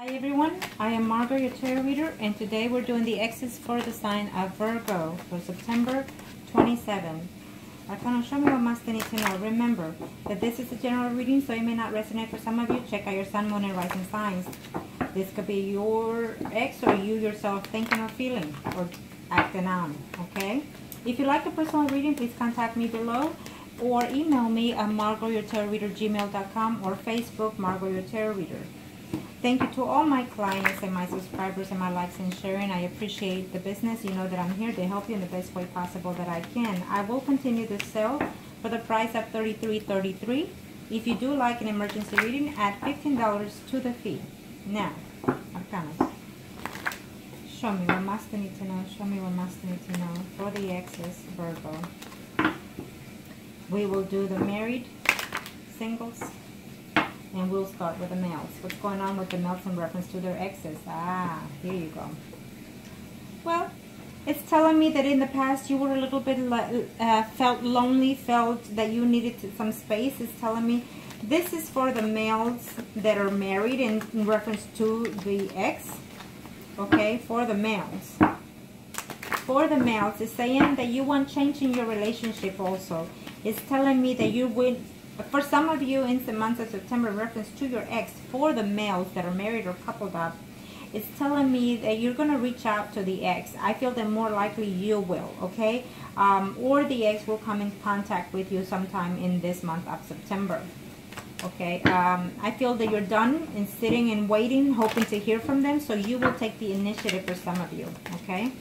Hi everyone, I am Margo, your tarot reader, and today we're doing the exes for the sign of Virgo for September 27. Arcana, show me what must they need to know. Remember that this is a general reading, so it may not resonate for some of you. Check out your sun, moon, and rising signs. This could be your ex or you yourself thinking or feeling or acting on, okay? If you like a personal reading, please contact me below or email me at margourtarotreader@gmail.com or Facebook, Margo Your Tarot Reader. Thank you to all my clients and my subscribers and my likes and sharing. I appreciate the business. You know that I'm here to help you in the best way possible that I can. I will continue this sale for the price of $33.33. If you do like an emergency reading, add $15 to the fee. Now, Arcanas, show me what must I need to know. Show me what must I need to know for the exes, Virgo. We will do the married, singles, and we'll start with the males. What's going on with the males in reference to their exes? Ah, here you go. Well, it's telling me that in the past you were a little bit felt lonely, felt that you needed some space. It's telling me this is for the males that are married in reference to the ex. Okay, for the males. For the males, it's saying that you want change in your relationship also. It's telling me that you would, for some of you in the month of September, in reference to your ex, for the males that are married or coupled up, it's telling me that you're going to reach out to the ex. I feel that more likely you will, okay? Or the ex will come in contact with you sometime in this month of September, okay? I feel that you're done in sitting and waiting, hoping to hear from them, so you will take the initiative for some of you, okay?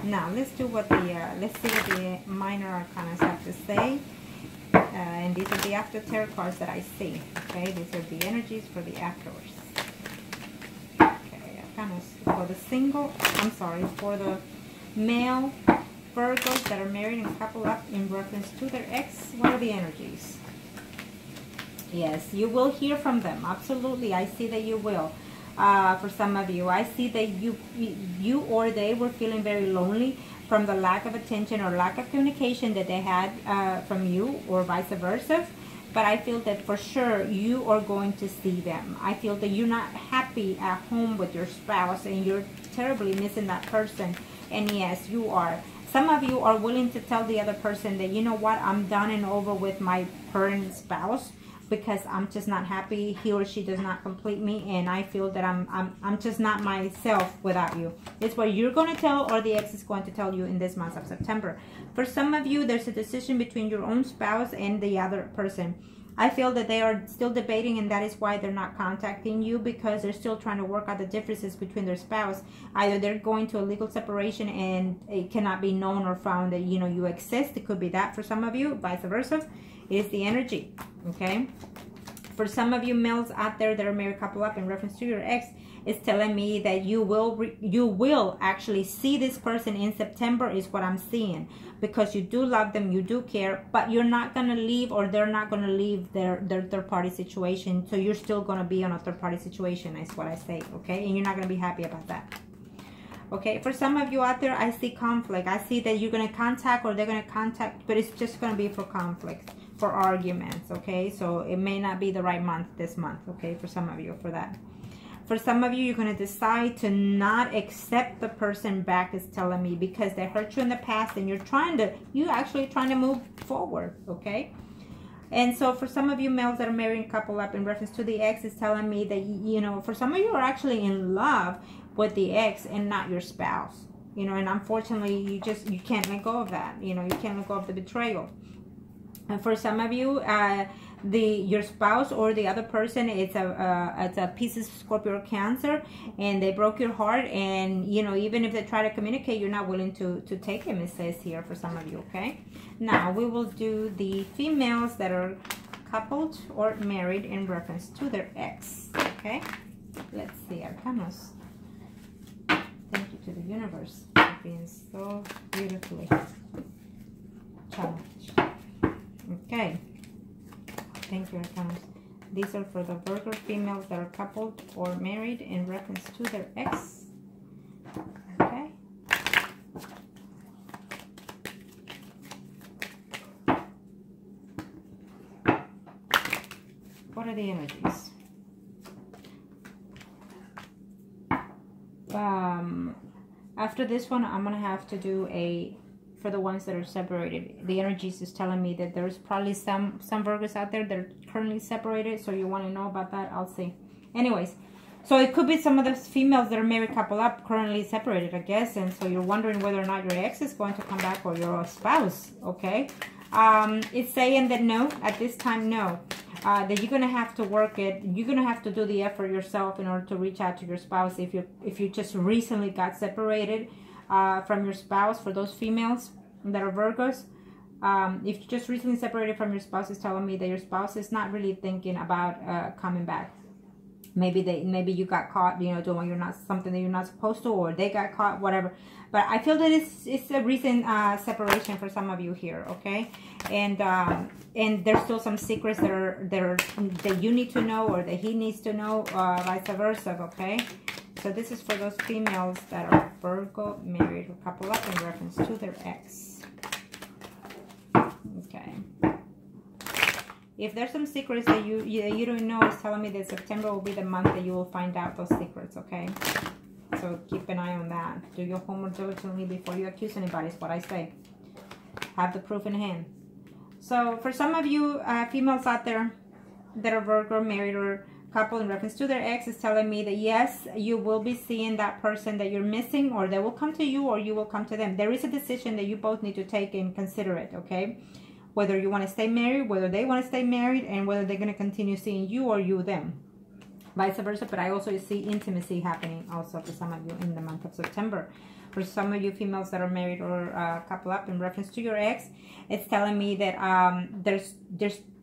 Now, let's see what the minor arcanas have to say. And these are the after tarot cards that I see. Okay, these are the energies for the afterwards. Okay, for the for the male Virgos that are married and coupled up in reference to their ex, what are the energies? Yes, you will hear from them. Absolutely, I see that you will. For some of you, I see that you or they were feeling very lonely from the lack of attention or lack of communication that they had from you, or vice versa. But I feel that for sure you are going to see them. I feel that you're not happy at home with your spouse and you're terribly missing that person. And yes, you are. Some of you are willing to tell the other person that, you know what, I'm done and over with my current spouse, because I'm just not happy. He or she does not complete me, and I feel that I'm just not myself without you. It's what you're going to tell, or the ex is going to tell you in this month of September. For some of you, there's a decision between your own spouse and the other person. I feel that they are still debating, and that is why they're not contacting you, because they're still trying to work out the differences between their spouse. Either they're going to a legal separation and it cannot be known or found that, you know, you exist. It could be that for some of you, vice versa. It is the energy, okay? For some of you males out there that are married couple up in reference to your ex, it's telling me that you will actually see this person in September, is what I'm seeing, because you do love them, you do care, but you're not going to leave, or they're not going to leave their third-party situation, so you're still going to be on a third-party situation, is what I say, okay? And you're not going to be happy about that. Okay, for some of you out there, I see conflict. I see that you're going to contact, or they're going to contact, but it's just going to be for conflict, for arguments, okay? So it may not be the right month this month, okay, for some of you, for that. For some of you, you're going to decide to not accept the person back, is telling me, because they hurt you in the past, and you're actually trying to move forward, okay? And so for some of you males that are married and couple up in reference to the ex, is telling me that, you know, for some of you are actually in love with the ex and not your spouse, you know, and unfortunately you can't let go of that, you know, you can't let go of the betrayal. And for some of you, your spouse or the other person, it's a Pisces, Scorpio, or Cancer, and they broke your heart, and you know, even if they try to communicate, you're not willing to take them, it says here for some of you, okay? Now we will do the females that are coupled or married in reference to their ex, okay? Let's see, Arcanas. Thank you to the universe for being so beautifully challenged. Okay, thank you, Arcanas. These are for the Virgo females that are coupled or married in reference to their ex. Okay. What are the energies? after this one, I'm gonna have to do a, for the ones that are separated. The energies is telling me that there's probably some Virgos out there that are currently separated. So you want to know about that? I'll see. Anyways, so it could be some of the females that are married couple up currently separated, I guess. And so you're wondering whether or not your ex is going to come back or your spouse. Okay. It's saying that no, at this time, no. That you're gonna have to work it. You're gonna have to do the effort yourself in order to reach out to your spouse if you just recently got separated from your spouse. For those females that are Virgos, if you just recently separated from your spouse, it's telling me that your spouse is not really thinking about coming back. Maybe you got caught, you know, doing something that you're not supposed to, or they got caught, whatever. But I feel that it's a recent separation for some of you here, okay? And there's still some secrets that you need to know, or that he needs to know, vice versa, okay? So this is for those females that are Virgo, married, or couple up in reference to their ex. Okay. If there's some secrets that you don't know, it's telling me that September will be the month that you will find out those secrets, okay? So keep an eye on that. Do your homework diligently before you accuse anybody, is what I say. Have the proof in hand. So for some of you females out there that are Virgo, married, or couple in reference to their ex, is telling me that yes, you will be seeing that person that you're missing, or they will come to you, or you will come to them. There is a decision that you both need to take and consider it, okay? Whether you want to stay married, whether they want to stay married, and whether they're going to continue seeing you or you them. Vice versa, but I also see intimacy happening also for some of you in the month of September. For some of you females that are married or couple up in reference to your ex, it's telling me that there's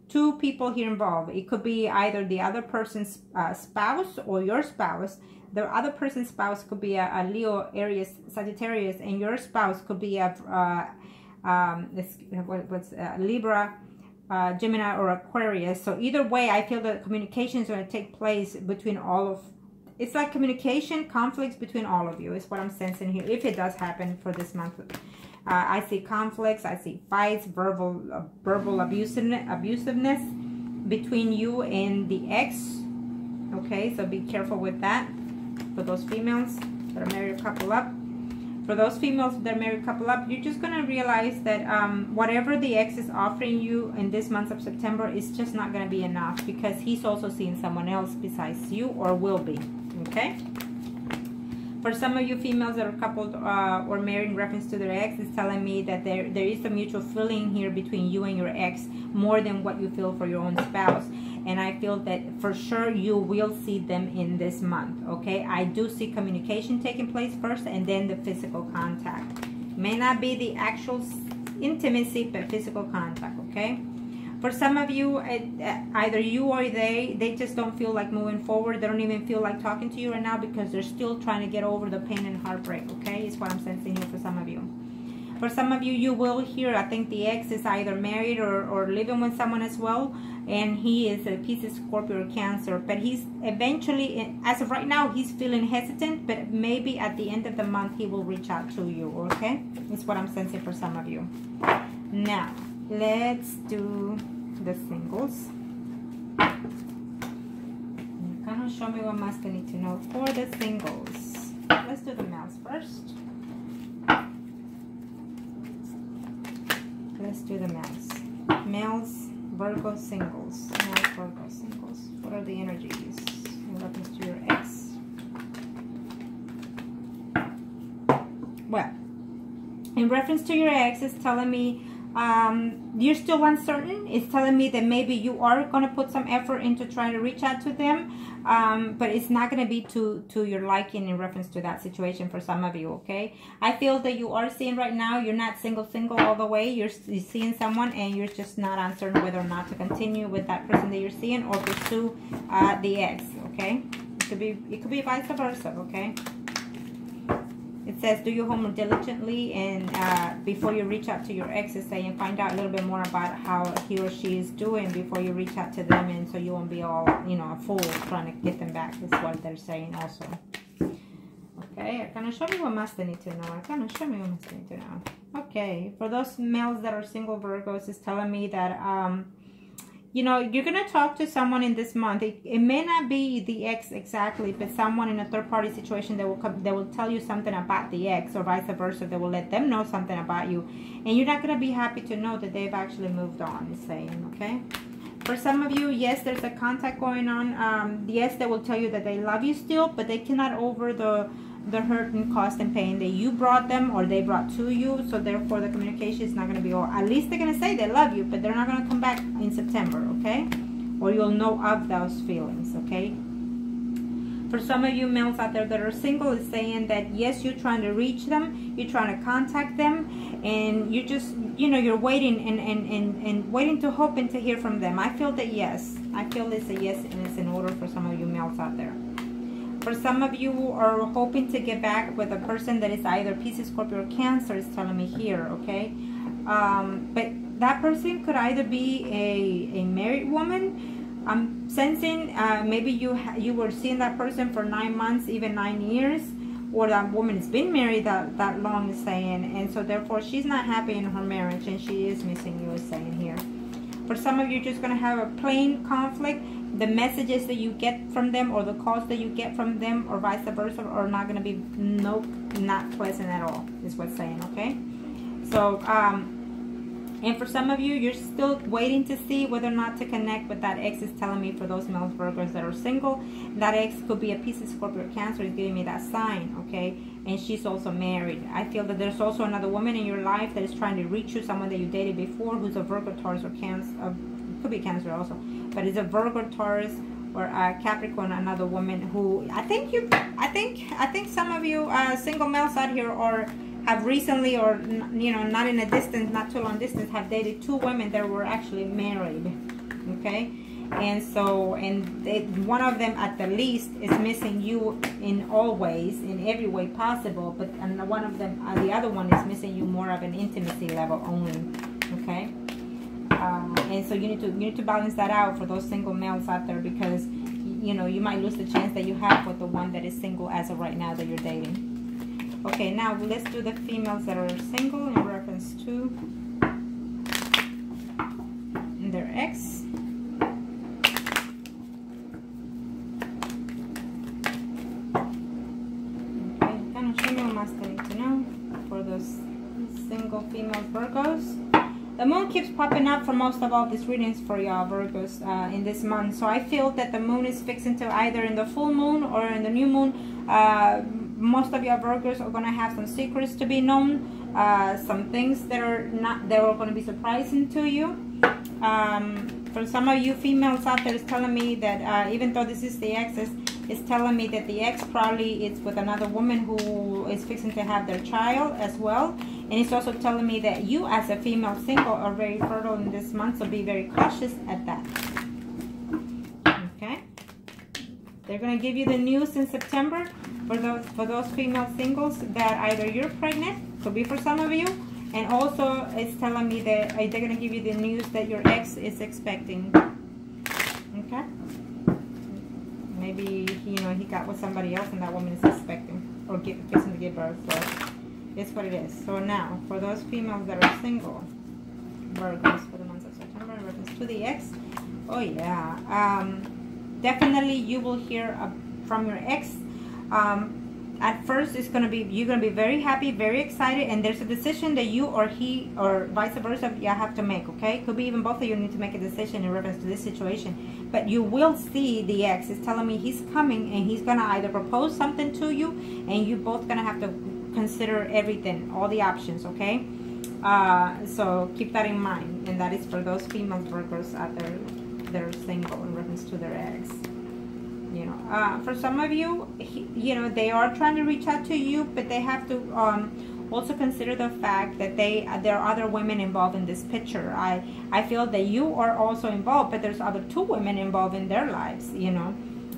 two people here involved. It could be either the other person's spouse or your spouse. The other person's spouse could be a Leo, Aries, Sagittarius, and your spouse could be a Libra, Gemini, or Aquarius. So either way, I feel that communication is going to take place between all of, it's like communication, conflicts between all of you is what I'm sensing here, if it does happen for this month. I see conflicts, I see fights, verbal abusiveness between you and the ex. Okay, so be careful with that. For those females that are married or couple up, for those females that are married couple up, you're just gonna realize that whatever the ex is offering you in this month of September is just not gonna be enough, because he's also seeing someone else besides you, or will be. Okay. For some of you females that are coupled or married in reference to their ex, it's telling me that there is a mutual feeling here between you and your ex, more than what you feel for your own spouse. And I feel that for sure you will see them in this month, okay? I do see communication taking place first, and then the physical contact. May not be the actual intimacy, but physical contact, okay? For some of you, either you or they just don't feel like moving forward. They don't even feel like talking to you right now, because they're still trying to get over the pain and heartbreak, okay? Is what I'm sensing here for some of you. For some of you, you will hear, I think the ex is either married or living with someone as well, and he is a Pisces, Scorpio, or Cancer. But he's eventually, as of right now, he's feeling hesitant, but maybe at the end of the month, he will reach out to you, okay? Is what I'm sensing for some of you. Now, let's do the singles. Kind of show me what must I need to know for the singles. Let's do the males first. Let's do the males. Males, Virgo singles. Males, Virgo singles. What are the energies in reference to your ex? Well, in reference to your ex, it's telling me you're still uncertain. It's telling me that maybe you are going to put some effort into trying to reach out to them, but it's not going to be to your liking in reference to that situation for some of you, okay? I feel that you are seeing right now, you're not single all the way. You're seeing someone, and you're just not uncertain whether or not to continue with that person that you're seeing, or pursue the ex, okay? It could be vice versa, okay? It says, do your homework diligently, and before you reach out to your ex, it's saying find out a little bit more about how he or she is doing before you reach out to them, and so you won't be all, you know, a fool trying to get them back. That's what they're saying also. Okay, kind of show me what must I need to know. Kind of show me what must I need to know. Okay, for those males that are single Virgos, it's telling me that you know, you're going to talk to someone in this month. It may not be the ex exactly, but someone in a third-party situation that will come, that will tell you something about the ex, or vice versa. That will let them know something about you. And you're not going to be happy to know that they've actually moved on, it's saying, okay? For some of you, yes, there's a contact going on. Yes, they will tell you that they love you still, but they cannot over the hurt and cost and pain that you brought them or they brought to you. So therefore, the communication is not going to be, or at least they're going to say they love you, but they're not going to come back in September, okay? Or you'll know of those feelings, okay? For some of you males out there that are single, it's saying that yes, you're trying to reach them, you're trying to contact them, and you just, you know, you're waiting and waiting to hope and to hear from them. I feel that yes. I feel it's a yes, and it's in order for some of you males out there. For some of you are hoping to get back with a person that is either Pisces, Scorpio, or Cancer, is telling me here, okay? But that person could either be a married woman. I'm sensing maybe you were seeing that person for 9 months, even 9 years, or that woman has been married that long, is saying, and so therefore she's not happy in her marriage and she is missing you, is saying here. For some of you, just going to have a plain conflict. The messages that you get from them or the calls that you get from them or vice versa are not going to be, nope, not pleasant at all, is what's saying, okay? So, and for some of you, you're still waiting to see whether or not to connect with that ex, is telling me for those males, Virgos that are single. That ex could be a Pisces, Scorpio, Cancer, is giving me that sign, okay? And she's also married. I feel that there's also another woman in your life that is trying to reach you, someone that you dated before who's a Virgo, Taurus, or Cancer. Could be Cancer also, but it's a Virgo, Taurus, or a Capricorn, another woman who I think some of you single males out here or have recently, or you know, not in a distance, not too long distance, have dated 2 women that were actually married, okay? And so, and one of them at the least is missing you in all ways, in every way possible, but and one of them, the other one is missing you more of an intimacy level only, okay? And so you need to balance that out for those single males out there, because you know you might lose the chance that you have with the one that is single as of right now that you're dating. Okay, now let's do the females that are single in reference to their ex. Okay, kind of show me what must I need to know for those single female Virgos. The moon keeps popping up for most of all these readings for y'all Virgos in this month. So I feel that the moon is fixing to either in the full moon or in the new moon. Most of y'all Virgos are going to have some secrets to be known. Some things that are going to be surprising to you. For some of you females out there, it's telling me that even though this is the exes, it's telling me that the ex probably is with another woman who is fixing to have their child as well. And it's also telling me that you as a female single are very fertile in this month, so be very cautious at that. Okay? They're going to give you the news in September for those female singles that either you're pregnant, could be for some of you, and also it's telling me that they're going to give you the news that your ex is expecting. Okay? Maybe, you know, he got with somebody else and that woman is expecting or fixing to give birth. So it's what it is. So now, for those females that are single, Virgos for the month of September in reference to the ex, oh yeah, definitely you will hear from your ex. At first, you're gonna be very happy, very excited, and there's a decision that you or he or vice versa you have to make. Okay, could be even both of you need to make a decision in reference to this situation. But you will see the ex is telling me he's coming and he's gonna either propose something to you, and you both gonna have to consider everything, all the options. Okay, so keep that in mind, and that is for those female Virgos out there that are single in reference to their ex. You know, for some of you, you know, they are trying to reach out to you, but they have to also consider the fact that there are other women involved in this picture. I feel that you are also involved, but there's other 2 women involved in their lives. You know,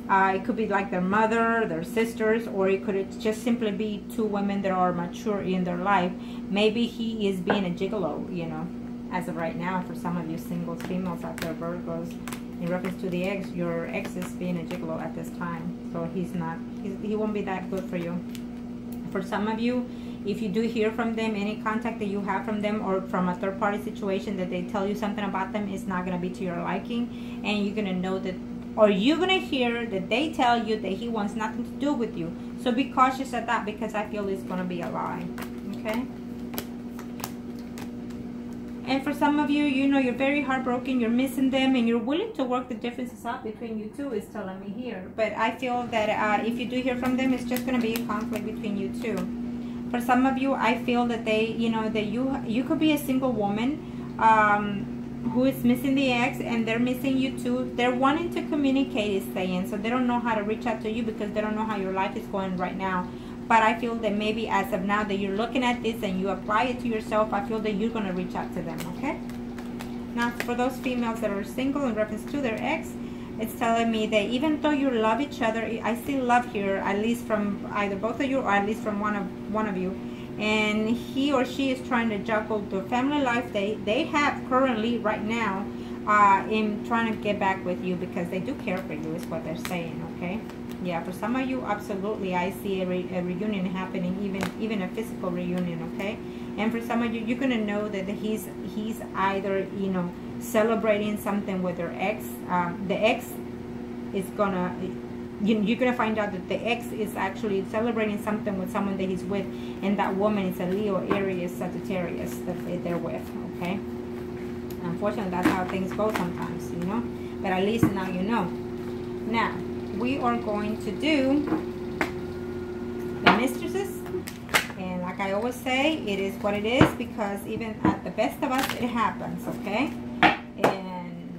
it could be like their mother, their sisters, or it could just simply be 2 women that are mature in their life. Maybe he is being a gigolo, you know, as of right now. For some of you singles, females out there, Virgos, in reference to the ex, your ex is being a gigolo at this time. So he won't be that good for you. For some of you, If you do hear from them, any contact that you have from them or from a third-party situation that they tell you something about them is not going to be to your liking, and you're going to know that, or you're going to hear that they tell you that he wants nothing to do with you. So be cautious of that, because I feel it's going to be a lie. Okay? And for some of you, you know, you're very heartbroken, you're missing them, and you're willing to work the differences out between you two, is telling me here. But I feel that if you do hear from them, it's just going to be a conflict between you two. For some of you, I feel that they, you know, that you could be a single woman who is missing the ex, and they're missing you too. They're wanting to communicate, is saying, so they don't know how to reach out to you because they don't know how your life is going right now. But I feel that maybe as of now that you're looking at this and you apply it to yourself, I feel that you're going to reach out to them, okay? Now, for those females that are single in reference to their ex, it's telling me that even though you love each other, I see love here, at least from either both of you or at least from one of you. And he or she is trying to juggle the family life they have currently right now in trying to get back with you, because they do care for you, is what they're saying, okay? Yeah, for some of you, absolutely, I see a reunion happening, even a physical reunion, okay? And for some of you, you're gonna know that he's either, you know, celebrating something with their ex. The ex is gonna, you're gonna find out that the ex is actually celebrating something with someone that he's with, and that woman is a Leo, Aries, Sagittarius that they're with, okay? Unfortunately, that's how things go sometimes, you know. But at least now you know. Now, we are going to do the mistresses, and like I always say, it is what it is, because even at the best of us, it happens, okay? And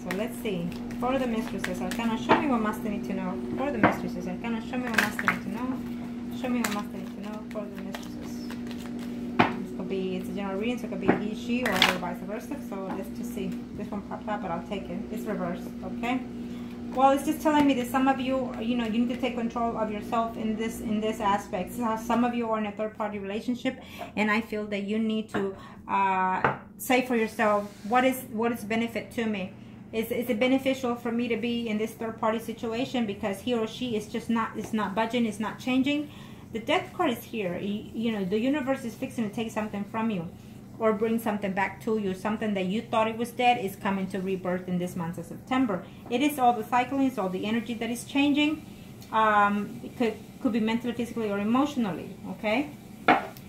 so let's see, for the mistresses, Arcana, show me what Master need to know. For the mistresses, Arcana, show me what Master need to know. Show me what Master need to know for the mistresses. This could be, it's a general reading, so it could be he, she, or vice versa. So let's just see. This one popped up, but I'll take it. It's reversed, okay? Well, it's just telling me that some of you, you know, you need to take control of yourself in this aspect. So some of you are in a third-party relationship, and I feel that you need to say for yourself, what is benefit to me? Is it beneficial for me to be in this third-party situation because he or she is just not, it's not budging, it's not changing? The Death card is here. You know, the universe is fixing to take something from you, or bring something back to you. Something that you thought it was dead is coming to rebirth in this month of September. It is all the cycling, it's all the energy that is changing. It could be mentally, physically, or emotionally, okay?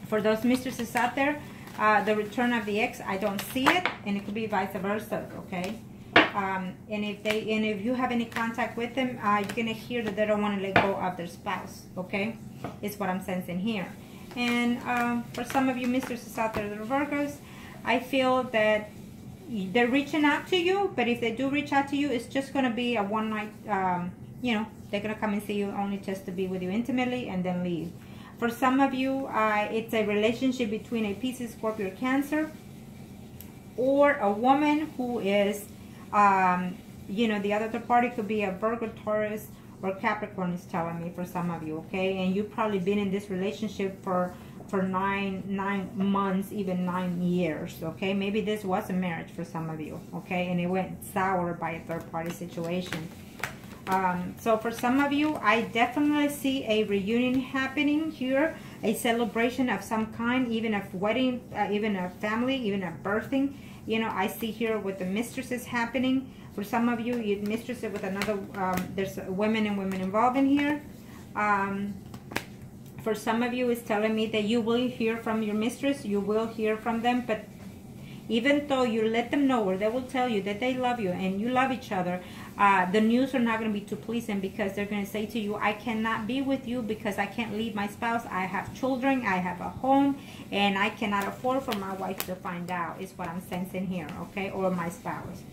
For those mistresses out there, the return of the ex, I don't see it, and it could be vice versa, okay? And if you have any contact with them, you're gonna hear that they don't want to let go of their spouse, okay? It's what I'm sensing here. And for some of you mistresses out there that are Virgos, I feel that they're reaching out to you, but if they do reach out to you, it's just going to be a one night, you know, they're going to come and see you only just to be with you intimately and then leave. For some of you, it's a relationship between a Pisces, Scorpio, Cancer, or a woman who is, you know, the other party could be a Virgo, Taurus, or Capricorn, is telling me for some of you, okay? And you've probably been in this relationship for 9 months, even 9 years, okay? Maybe this was a marriage for some of you, okay? And it went sour by a third-party situation. So for some of you, I definitely see a reunion happening here, a celebration of some kind, even a wedding, even a family, even a birthing. You know, I see here with the mistresses happening. For some of you, you're mistresses with another, there's women and women involved in here. For some of you, it's telling me that you will hear from your mistress, you will hear from them, but even though you let them know, or they will tell you that they love you and you love each other, the news are not going to be too pleasing, because they're going to say to you, I cannot be with you because I can't leave my spouse. I have children, I have a home, and I cannot afford for my wife to find out, is what I'm sensing here, okay, or my spouse.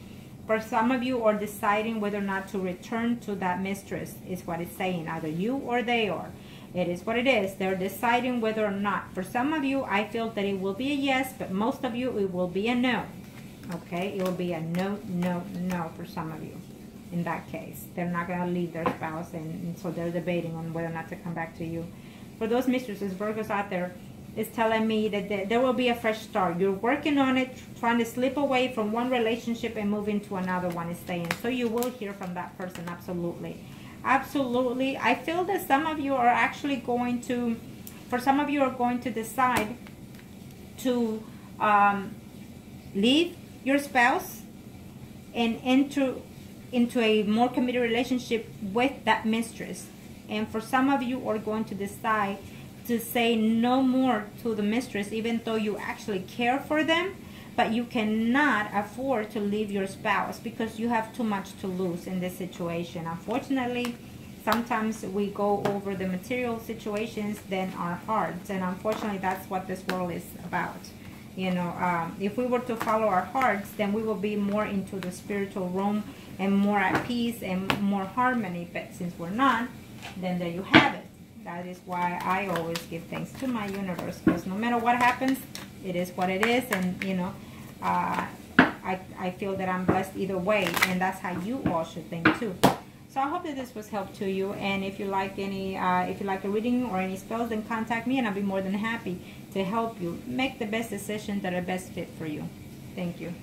For some of you are deciding whether or not to return to that mistress, is what it's saying, either you or they are. It is what it is. They're deciding whether or not. For some of you, I feel that it will be a yes, but most of you, it will be a no. Okay? It will be a no, no, no for some of you. In that case, they're not going to leave their spouse, and so they're debating on whether or not to come back to you. For those mistresses, Virgos out there, it's telling me that there will be a fresh start. You're working on it, trying to slip away from one relationship and move into another one, is saying. So you will hear from that person, absolutely. Absolutely. I feel that some of you are actually going to For some of you are going to decide to leave your spouse and enter into a more committed relationship with that mistress. And for some of you are going to decide to say no more to the mistress, even though you actually care for them, but you cannot afford to leave your spouse because you have too much to lose in this situation. Unfortunately, sometimes we go over the material situations than our hearts, and unfortunately that's what this world is about. You know, if we were to follow our hearts, then we will be more into the spiritual realm and more at peace and more harmony. But since we're not, then there you have it. That is why I always give thanks to my universe, because no matter what happens, it is what it is. And you know, I feel that I'm blessed either way, and that's how you all should think too. So I hope that this was help to you, and if you like any, if you like a reading or any spells, then contact me and I'll be more than happy to help you make the best decisions that are best fit for you. Thank you.